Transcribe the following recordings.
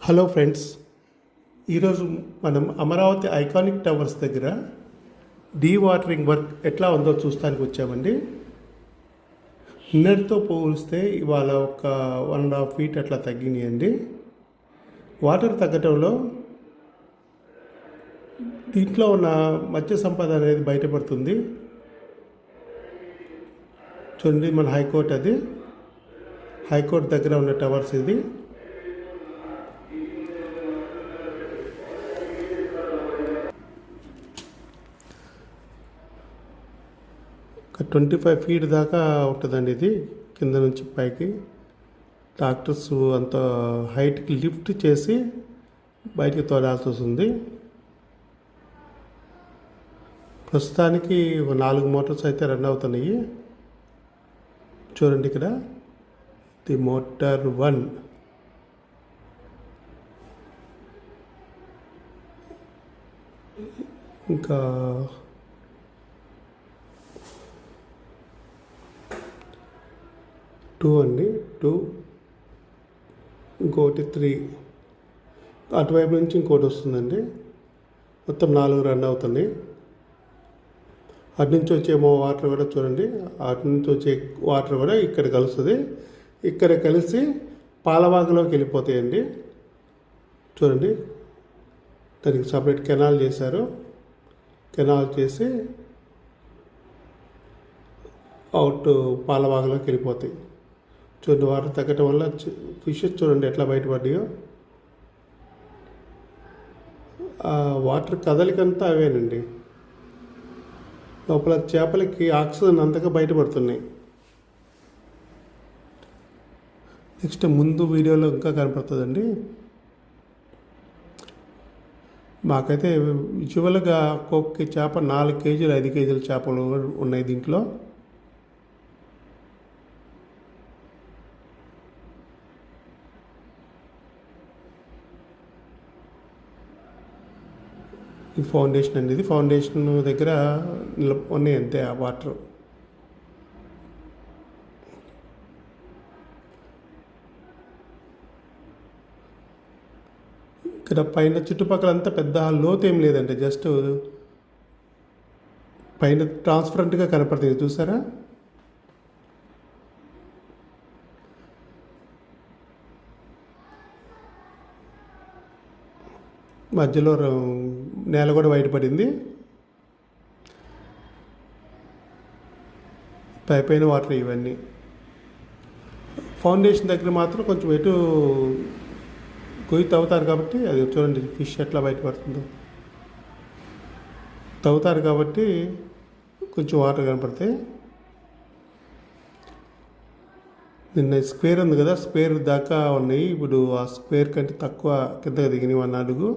Hello friends, ఈరోజు మనం Amaravati iconic towers దగ్గర డీవాటరింగ్ వర్క్ ఎట్లా ఉందో చూస్తానికి వచ్చామండి. నిన్నటితో పోలిస్తే ఇవాళ ఒక 1.5 feet అట్లా తగ్గినాయండి. వాటర్ తగ్గటంలో దీంట్లో ఉన్న మత్స్య సంపద అనేది బయటపడుతుంది. చూడండి, మన హైకోర్టు అది హైకోర్టు దగ్గర ఉన్న టవర్స్ ఇది. ఒక 25 feet దాకా ఉంటుందండి ఇది, కింద నుంచి పైకి. డాక్టర్స్ అంత హైట్కి లిఫ్ట్ చేసి బయటికి తోలాల్సి వస్తుంది. ప్రస్తుతానికి 4 మోటార్స్ అయితే రన్ అవుతున్నాయి. చూడండి, ఇక్కడ ది మోటార్ 1, ఇంకా 2 అండి, 2, ఇంకోటి 3, అటువైపు నుంచి ఇంకోటి వస్తుందండి. మొత్తం 4 రన్ అవుతుంది. అటు నుంచి వచ్చే వాటర్ కూడా చూడండి, అటు నుంచి వచ్చే వాటర్ కూడా ఇక్కడ కలుస్తుంది. ఇక్కడ కలిసి పాలవాగులోకి వెళ్ళిపోతాయండి. చూడండి, దానికి సపరేట్ కెనాల్ చేశారు. కెనాల్ చేసి అవుట్ పాలవాగులోకి వెళ్ళిపోతాయి. చూడండి, వాటర్ తగ్గటం వల్ల ఫిషెస్ చూడండి ఎట్లా బయటపడ్డాయో. వాటర్ కదలికంతా అవేనండి. లోపల చేపలకి ఆక్సిజన్ అంతగా బయటపడుతున్నాయి. నెక్స్ట్ ముందు వీడియోలో ఇంకా కనపడుతుందండి. మాకైతే విజువల్గా ఒక్కొక్క చేప 4 kgs 5 kgs చేపలు ఉన్నాయి దీంట్లో. ఈ ఫౌండేషన్ అండి, ఇది ఫౌండేషన్ దగ్గర ఉన్నాయి అంతే ఆ వాటర్. ఇక్కడ పైన చుట్టుపక్కల అంతా పెద్ద లోతు ఏం లేదండి, జస్ట్ పైన ట్రాన్స్పరెంట్గా కనపడుతుంది, చూసారా? మధ్యలో నేల కూడా బయటపడింది. పైన వాటర్ ఇవన్నీ. ఫౌండేషన్ దగ్గర మాత్రం కొంచెం ఎటు గొయ్యి తవ్వుతారు కాబట్టి, అది చూడండి ఫిష్ ఎట్లా బయటపడుతుందో. తవ్వుతారు కాబట్టి కొంచెం వాటర్ కనపడతాయి. నిన్న స్క్వేర్ ఉంది కదా, స్క్వేర్ దాకా ఉన్నాయి. ఇప్పుడు ఆ స్క్వేర్ కంటే తక్కువ కిందకి దిగినాయి 1 అడుగు.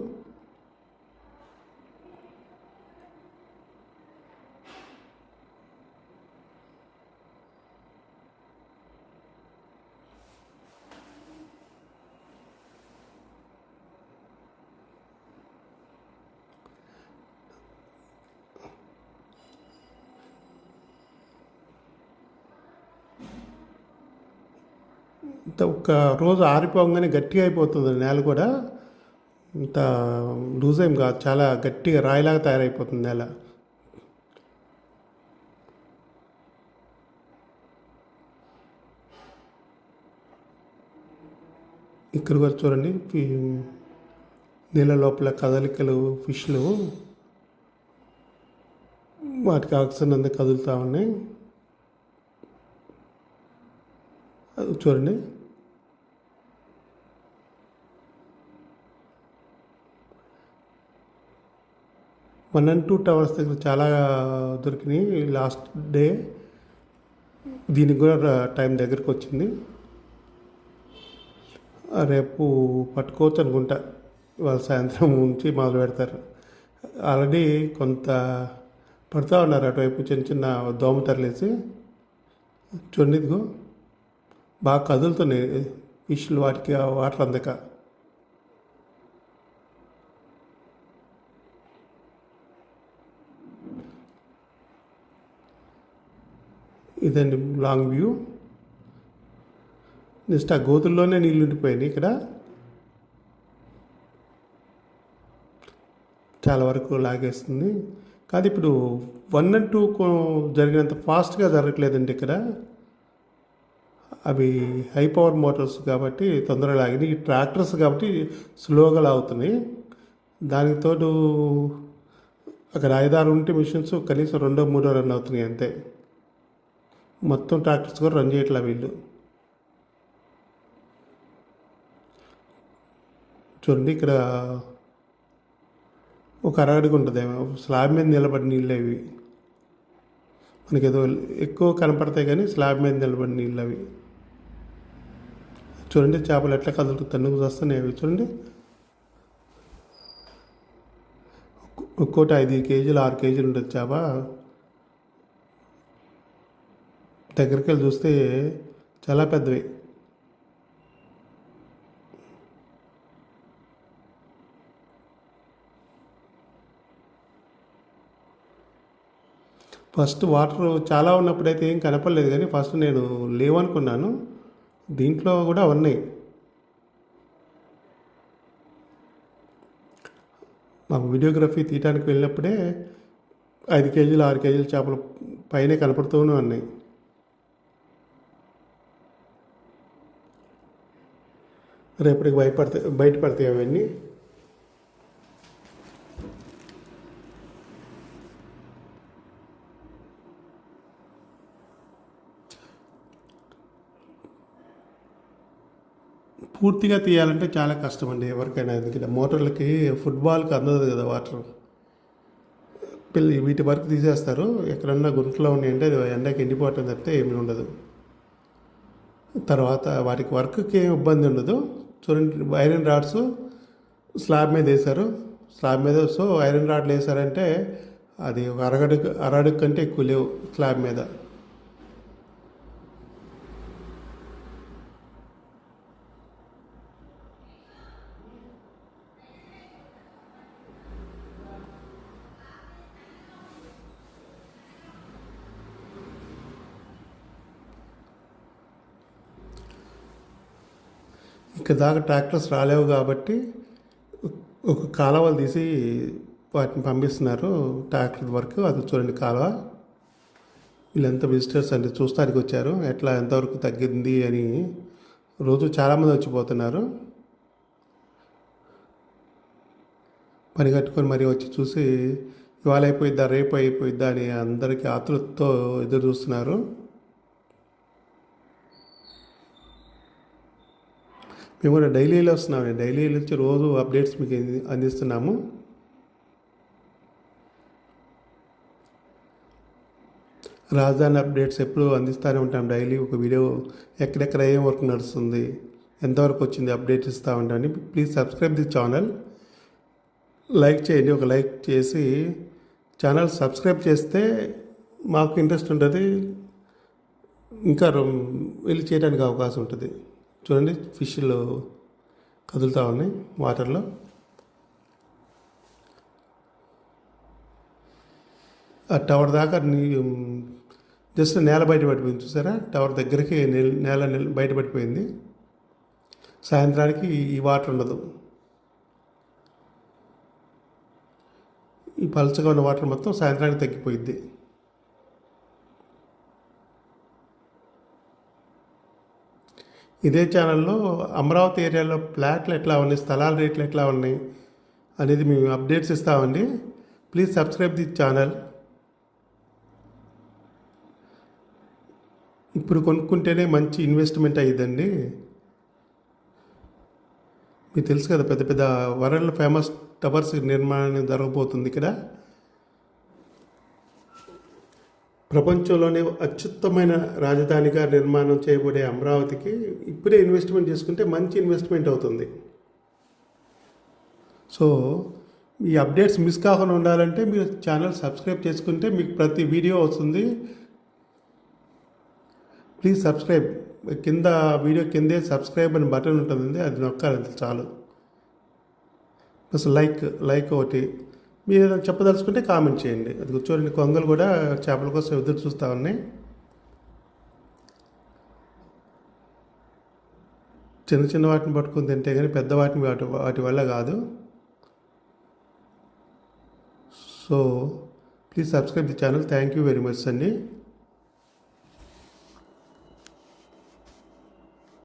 ఇంత ఒక్క రోజు ఆరిపోగానే గట్టిగా అయిపోతుంది నేల కూడా. ఇంత లూజ్ ఏం కాదు, చాలా గట్టిగా రాయిలాగా తయారైపోతుంది నేల. ఇక్కడ కూడా చూడండి, నీళ్ళ లోపల కదలికలు, ఫిష్లు, వాటికి ఆక్సిజన్ అంతా కదులుతూ ఉన్నాయి. చూడండి, 1 and 2 టవర్స్ దగ్గర చాలా దొరికినాయి. లాస్ట్ డే దీనికి కూడా టైం దగ్గరికి వచ్చింది. రేపు పట్టుకోవచ్చు అనుకుంటా, ఇవాళ సాయంత్రం నుంచి మొదలు పెడతారు. ఆల్రెడీ కొంత పడుతూ ఉన్నారు అటువైపు, చిన్న చిన్న దోమ తరలేసి. చూడండి, ఇదిగో బాగా కదులుతున్నాయి ఫిష్లు, వాటికి వాటర్ అందక. ఇదండి లాంగ్ వ్యూ. జస్ట్ ఆ గోతుల్లోనే నీళ్ళు ఉండిపోయినాయి ఇక్కడ. చాలా వరకు లాగేస్తుంది. కాదు ఇప్పుడు 1 అండ్ 2 జరిగినంత ఫాస్ట్గా జరగట్లేదండి ఇక్కడ. అవి హై పవర్ మోటార్స్ కాబట్టి తొందరగా లాగినాయి. ఈ ట్రాక్టర్స్ కాబట్టి స్లోగా లాగుతున్నాయి. దానికి తోడు అక్కడ 5-6 ఉంటే మిషన్స్ కనీసం 2-3 రన్ అవుతున్నాయి అంతే. మొత్తం ట్రాక్టర్స్ కూడా రన్ చేయట్లా వీళ్ళు. చూడండి ఇక్కడ ఒక అరగడుగు ఉంటుందేమో, స్లాబ్ మీద నిలబడి నీళ్ళు అవి. మనకి ఏదో ఎక్కువ కనపడతాయి కానీ స్లాబ్ మీద నిలబడి నీళ్ళు అవి. చూడండి చేపలు ఎట్లా కదులుతూ తన్నుకు వస్తున్నాయి అవి. చూడండి ఒక్కోటి 5 కేజీలు 6 కేజీలు ఉంటుంది చేప. దగ్గరికి వెళ్ళి చూస్తే చాలా పెద్దవి. ఫస్ట్ వాటర్ చాలా ఉన్నప్పుడైతే ఏం కనపడలేదు కానీ ఫస్ట్ నేను లేవనుకున్నాను. దీంట్లో కూడా ఉన్నాయి. మాకు వీడియోగ్రఫీ తీయడానికి వెళ్ళినప్పుడే 5 కేజీలు 6 కేజీల చేపలు పైనే కనపడుతూనే ఉన్నాయి. రేపటికి బయటపడతాయి అవన్నీ. పూర్తిగా తీయాలంటే చాలా కష్టం అండి ఎవరికైనా. ఎందుకంటే మోటార్లకి ఫుట్బాల్కి అందదు కదా వాటర్. వీటి వరకు తీసేస్తారు. ఎక్కడన్నా గుంటలో ఉన్నాయంటే అది ఎండకి ఎండిపోవటం తప్పితే ఏమీ ఉండదు. తర్వాత వాటికి వర్క్కి ఏం ఇబ్బంది ఉండదు. చూడండి ఐరన్ రాడ్స్ స్లాబ్ మీద వేశారు. స్లాబ్ మీద సో ఐరన్ రాడ్లు వేశారంటే అది ఒక అరడుగు కంటే ఎక్కువ లేవు స్లాబ్ మీద. ఇక్కడ దాకా ట్రాక్టర్స్ రాలేవు కాబట్టి ఒక కాలువలు తీసి వాటిని పంపిస్తున్నారు ట్రాక్టర్ వరకు. అది చూడండి కాలువ. వీళ్ళంతా విజిటర్స్ అంటే చూస్తానికి వచ్చారు ఎట్లా ఎంతవరకు తగ్గింది అని. రోజు చాలామంది వచ్చిపోతున్నారు. పని కట్టుకొని మరీ వచ్చి చూసి ఇవాళ అయిపోయిద్దా రేపు అయిపోయిద్దా అని అందరికీ ఆతృతతో ఎదురు చూస్తున్నారు. మేము కూడా డైలీలో వస్తున్నాము. డైలీలో వచ్చి రోజు అప్డేట్స్ మీకు అందిస్తున్నాము. రాజధాని అప్డేట్స్ ఎప్పుడు అందిస్తూనే ఉంటాం. డైలీ ఒక వీడియో ఎక్కడెక్కడ ఏం వర్క్ నడుస్తుంది, ఎంతవరకు వచ్చింది అప్డేట్ ఇస్తూ ఉంటామని. Please subscribe the channel. Like చేయండి. ఒక లైక్ చేసి ఛానల్ సబ్స్క్రైబ్ చేస్తే మాకు ఇంట్రెస్ట్ ఉంటుంది, ఇంకా వెళ్ళి చేయడానికి అవకాశం ఉంటుంది. చూడండి ఫిష్లు కదులుతూ ఉన్నాయి వాటర్లో. ఆ టవర్ దాకా జస్ట్ నేల బయటపడిపోయింది చూసారా. టవర్ దగ్గరికి నేల బయటపడిపోయింది. సాయంత్రానికి ఈ వాటర్ ఉండదు. ఈ పలచగా ఉన్న వాటర్ మొత్తం సాయంత్రానికి తగ్గిపోయింది. ఇదే ఛానల్లో అమరావతి ఏరియాలో ఫ్లాట్లు ఎట్లా ఉన్నాయి, స్థలాల రేట్లు ఎట్లా ఉన్నాయి అనేది మేము అప్డేట్స్ ఇస్తామండి. Please subscribe the channel. ఇప్పుడు కొనుక్కుంటేనే మంచి ఇన్వెస్ట్మెంట్ అయ్యిద్దండి. మీకు తెలుసు కదా, పెద్ద పెద్ద వరల్డ్ ఫేమస్ టవర్స్ నిర్మాణం జరగబోతుంది ఇక్కడ. ప్రపంచంలోనే అత్యుత్తమైన రాజధానిగా నిర్మాణం చేయబడే అమరావతికి ఇప్పుడే ఇన్వెస్ట్మెంట్ చేసుకుంటే మంచి ఇన్వెస్ట్మెంట్ అవుతుంది. సో ఈ అప్డేట్స్ మిస్ కాకుండా ఉండాలంటే మీరు ఛానల్ సబ్స్క్రైబ్ చేసుకుంటే మీకు ప్రతి వీడియో వస్తుంది. Please subscribe. కింద వీడియో కిందే సబ్స్క్రైబ్ అని బటన్ ఉంటుంది, అది నొక్కాలి చాలు. అసలు లైక్ ఒకటి. మీరు ఏదైనా చెప్పదలుచుకుంటే కామెంట్ చేయండి. అది చూడండి కొంగలు కూడా చేపల కోసం ఎదురు చూస్తూ ఉన్నాయి. చిన్న చిన్న వాటిని పట్టుకుని తింటే కానీ పెద్ద వాటి వల్ల కాదు. So please subscribe the channel. Thank you very much అండి.